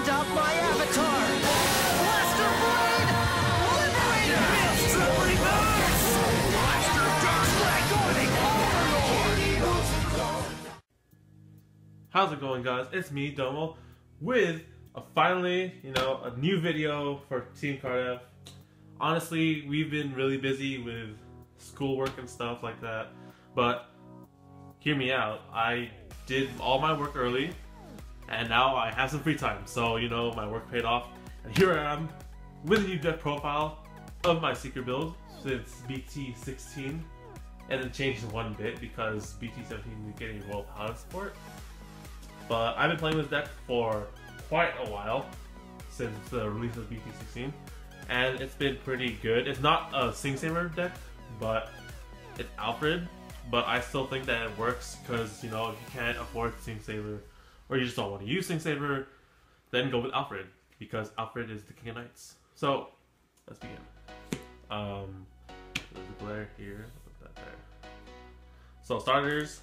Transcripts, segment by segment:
sent out my avatar! Blaster Blade! Liberator! Reverse! Blaster Dark Overlord! How's it going, guys? It's me, Domo, with finally, a new video for K4RDF. Honestly, we've been really busy with schoolwork and stuff like that, but hear me out. I did all my work early, and now I have some free time, so my work paid off, and here I am with a new deck profile of my Seeker build since BT16, and it changed one bit because BT17 is getting Royal Paladin support. But I've been playing this deck for quite a while, since the release of BT16, and it's been pretty good. It's not a Sing Saver deck, but it's Alfred, but I still think that it works because, if you can't afford Sing Saver, or you just don't want to use Sing Saver, then go with Alfred, because Alfred is the King of Knights. So, let's begin. There's a glare here, put that there. So starters,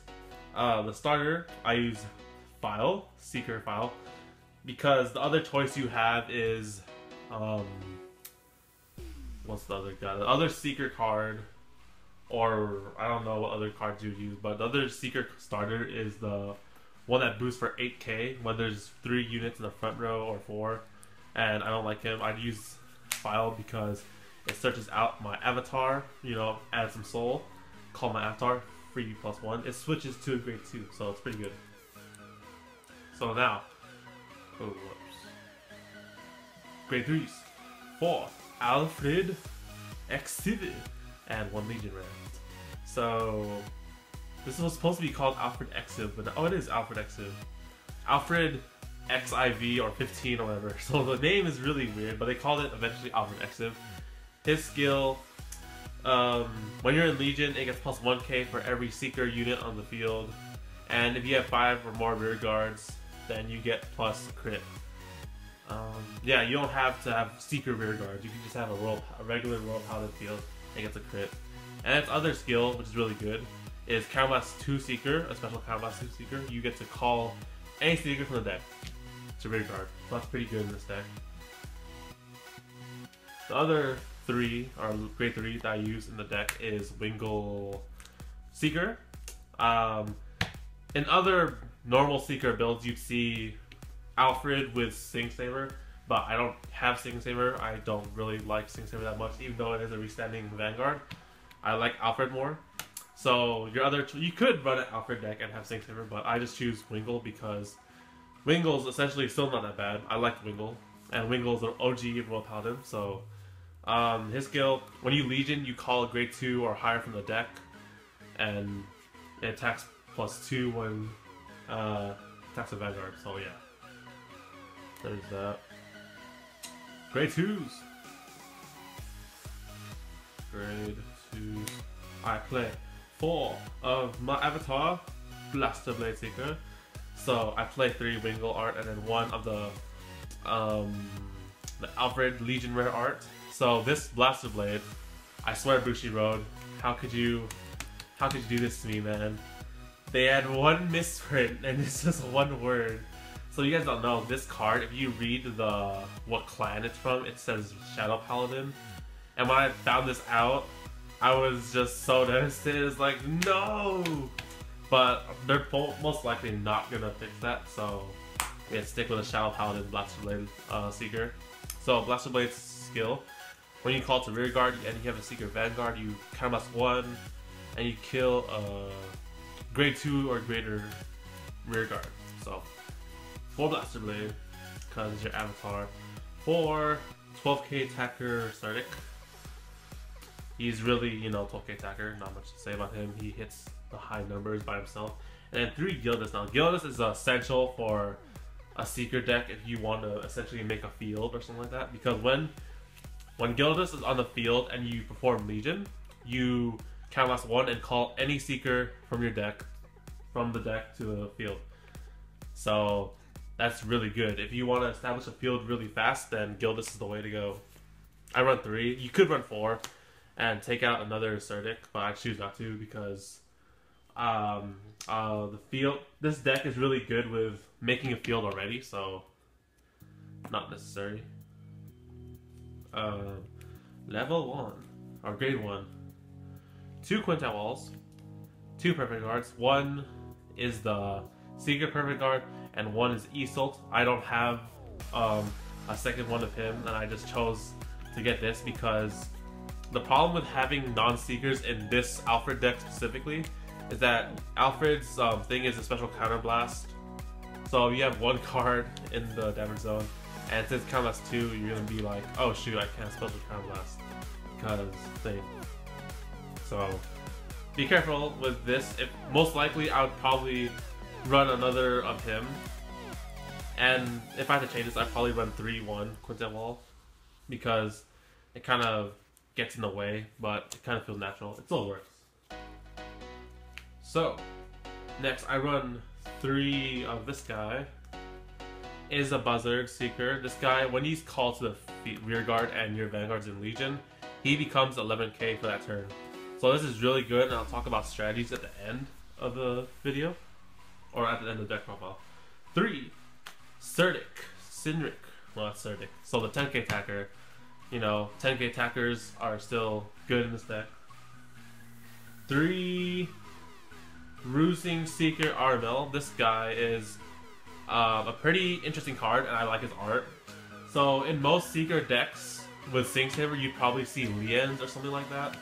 the starter, I use Seeker File, because the other choice you have is, what's the other guy? The other Seeker card, or I don't know what other cards you use, but the other Seeker starter is the one that boosts for 8k when there's 3 units in the front row or 4, and I don't like him. I'd use File because it searches out my avatar, add some soul, call my avatar, free +1. It switches to a grade 2, so it's pretty good. So now, grade 3s for Alfred Exiv and 1 Legion Ram. So this was supposed to be called Alfred Exiv, but it is Alfred Exiv. Alfred Exiv or 15 or whatever. So the name is really weird, but they called it eventually Alfred Exiv. His skill, when you're in Legion, it gets +1k for every Seeker unit on the field, and if you have 5 or more rear guards, then you get plus crit. Yeah, you don't have to have Seeker rear guards. You can just have a regular Royal Paladin field and gets a crit. And its other skill, which is really good, is Counterblast 2 Seeker, a special Counterblast 2 Seeker. You get to call any Seeker from the deck to rear guard. So that's pretty good in this deck. The other 3, or grade 3 that I use in the deck is Wingle Seeker. In other normal Seeker builds, you'd see Alfred with Sing Saver, but I don't have Sing Saver. I don't really like Sing Saver that much, even though it is a restanding Vanguard. I like Alfred more. So you could run an Alfred deck and have Sing Saver, but I just choose Wingle because Wingle's essentially still not that bad. I like Wingle, and Wingle's an OG Royal Paladin. So his skill, when you Legion, you call a grade 2 or higher from the deck, and it attacks +2 when attacks a Vanguard. So yeah, there's that. Grade 2s. Grade 2s. I play 4 of my avatar, Blaster Blade Seeker. So I play 3 Wingle art and then 1 of the Alfred Legion rare art. So this Blaster Blade, I swear Bushi Road, how could you do this to me, man? They had 1 misprint and it's just 1 word. So you guys don't know, this card, if you read what clan it's from, it says Shadow Paladin. And when I found this out, I was just so devastated. It's like, no! But they're most likely not gonna fix that, so yeah, stick with a Shadow Paladin Blaster Blade Seeker. So Blaster Blade's skill, when you call to rear guard and you have a Seeker Vanguard, you Counterblast 1 and you kill a grade 2 or greater rear guard. So 4 Blaster Blade, because it's your avatar. 4 12k attacker Sardic. He's really, 12k attacker, not much to say about him. He hits the high numbers by himself. And then 3 Gildas. Now Gildas is essential for a Seeker deck if you want to essentially make a field or something like that. Because when Gildas is on the field and you perform Legion, you Counterblast 1 and call any Seeker from your deck, from the deck to the field. So that's really good. If you want to establish a field really fast, then Gildas is the way to go. I run 3. You could run 4 and take out another Surdic, but I choose not to because the field. This deck is really good with making a field already, so not necessary. Level 1, or grade 1. 2 Quintet Walls, 2 Perfect Guards. 1 is the Secret Perfect Guard, and 1 is Isolt. I don't have a second one of him, and I just chose to get this because the problem with having non-Seekers in this Alfred deck specifically is that Alfred's thing is a special counter blast. So if you have 1 card in the damage zone, and since counter blast 2, you're gonna be like, oh shoot, I can't special counter blast because thing. So be careful with this. If most likely, I would probably run another of him, and if I had to change this, I'd probably run 3-1 Quintet Wall because it kind of gets in the way, but it kind of feels natural. It still works. So next, I run 3 of this guy. Is a Buzzard Seeker. This guy, when he's called to the rear guard and your Vanguard's in Legion, he becomes 11k for that turn. So this is really good, and I'll talk about strategies at the end of the video, or at the end of the deck profile. 3, Sinric. Well, that's Surdic. So the 10k attacker. You know, 10k attackers are still good in this deck. 3, Rusing Seeker Armel. This guy is a pretty interesting card, and I like his art. So in most Seeker decks with Sing Saber, you probably see Lians or something like that.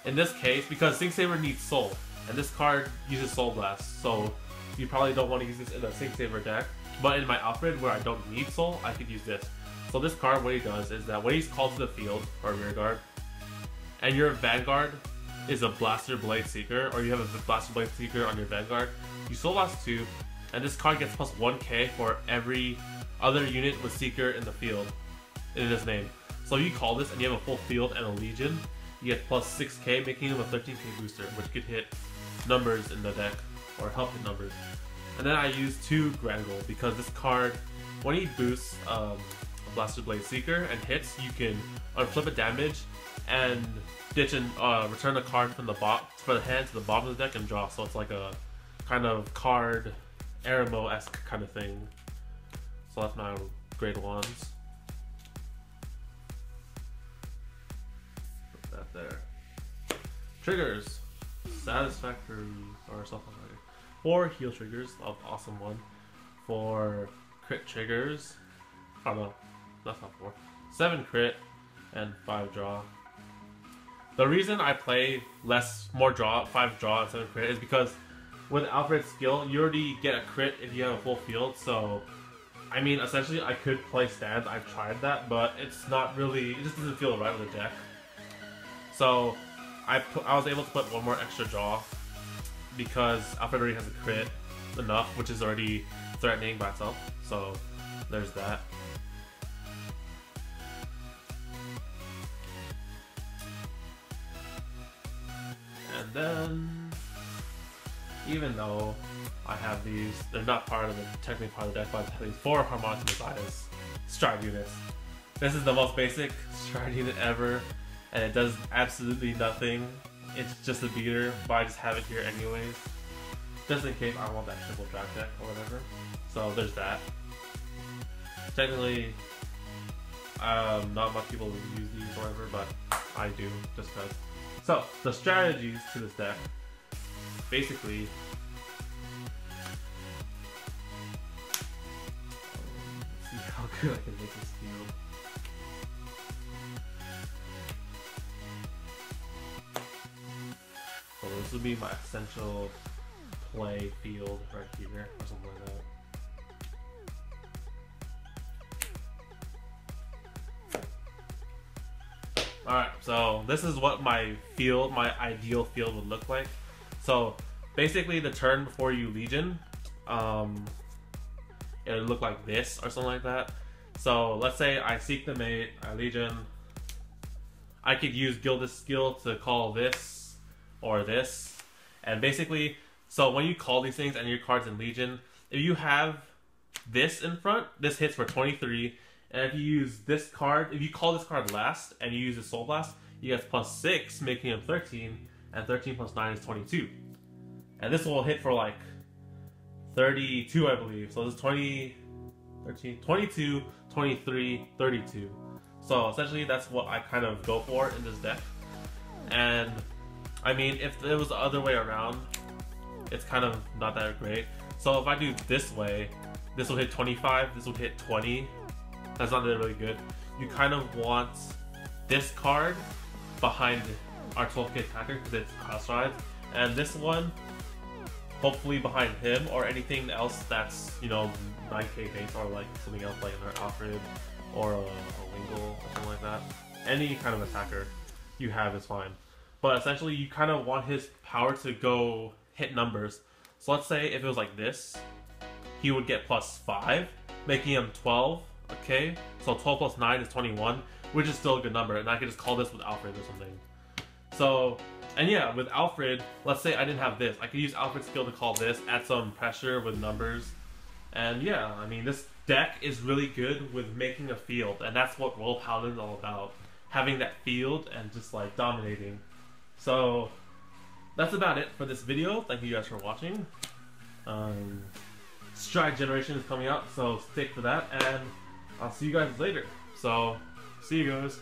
In this case, because Sing Saber needs Soul, and this card uses Soul Blast, so you probably don't want to use this in a Sing Saber deck. But in my Alfred, where I don't need Soul, I could use this. So this card, what he does is that when he's called to the field, or rear guard, and your Vanguard is a Blaster Blade Seeker, or you have a Blaster Blade Seeker on your Vanguard, you Soul Blast 2, and this card gets plus 1k for every other unit with Seeker in the field, in his name. So you call this and you have a full field and a Legion, you get plus 6k, making him a 13k booster, which could hit numbers in the deck, or help hit numbers. And then I use 2 Grangle, because this card, when he boosts a Blaster Blade Seeker and hits, you can unflip a damage and ditch and return a card from the hand to the bottom of the deck and draw. So it's like a kind of card Aramo-esque kind of thing. So that's my grade 1s. Put that there. Triggers. Satisfactory, or self-satisfactory. 4 heal triggers, awesome one. 4 crit triggers. Oh no, that's not 4. 7 crit and 5 draw. The reason I play more draw, 5 draw and 7 crit is because with Alfred's skill, you already get a crit if you have a full field. So, I mean, essentially, I could play stands. I've tried that, but it's not really. It just doesn't feel right with the deck. So, I was able to put 1 more extra draw because Alfred already has a crit enough, which is already threatening by itself. So, there's that. And then, even though I have these, they're not technically part of the deck, but I have these 4 Harmonic Messiahs Stride units. This is the most basic Stride unit ever, and it does absolutely nothing. It's just a beater, but I just have it here anyways, just in case I want that triple drag deck or whatever. So there's that. Technically, not much people use these or whatever, but I do, just because. So, the strategies to this deck. Basically, let's see how good I can make this field. So this would be my essential play field right here, or something like that. Alright, so this is what my ideal field would look like. So basically the turn before you Legion, it would look like this or something like that. So let's say I Seek the Mate, I Legion. I could use Gilded Skill to call this or this. And basically, so when you call these things and your card's in Legion, if you have this in front, this hits for 23. And if you use this card, if you call this card last and you use a Soul Blast, you get plus 6, making him 13, and 13 plus 9 is 22. And this will hit for like 32, I believe. So this is 20, 13, 22, 23, 32. So essentially that's what I kind of go for in this deck. And I mean, if it was the other way around, it's kind of not that great. So if I do this way, this will hit 25, this will hit 20. That's not really good. You kind of want this card behind our 12k attacker because it's cross-rides, and this one hopefully behind him or anything else that's, you know, 9k base or like something else like an Alfred or a Wingle or something like that. Any kind of attacker you have is fine. But essentially you kind of want his power to go hit numbers. So let's say if it was like this, he would get +5, making him 12, okay? So 12 plus 9 is 21, which is still a good number, and I could just call this with Alfred or something. So, and yeah, with Alfred, let's say I didn't have this. I could use Alfred's skill to call this, add some pressure with numbers. And yeah, I mean, this deck is really good with making a field, and that's what Royal Paladin is all about. Having that field and just like dominating. So, that's about it for this video. Thank you guys for watching. Stride Generation is coming out, so stick to that, and I'll see you guys later. So, see you guys.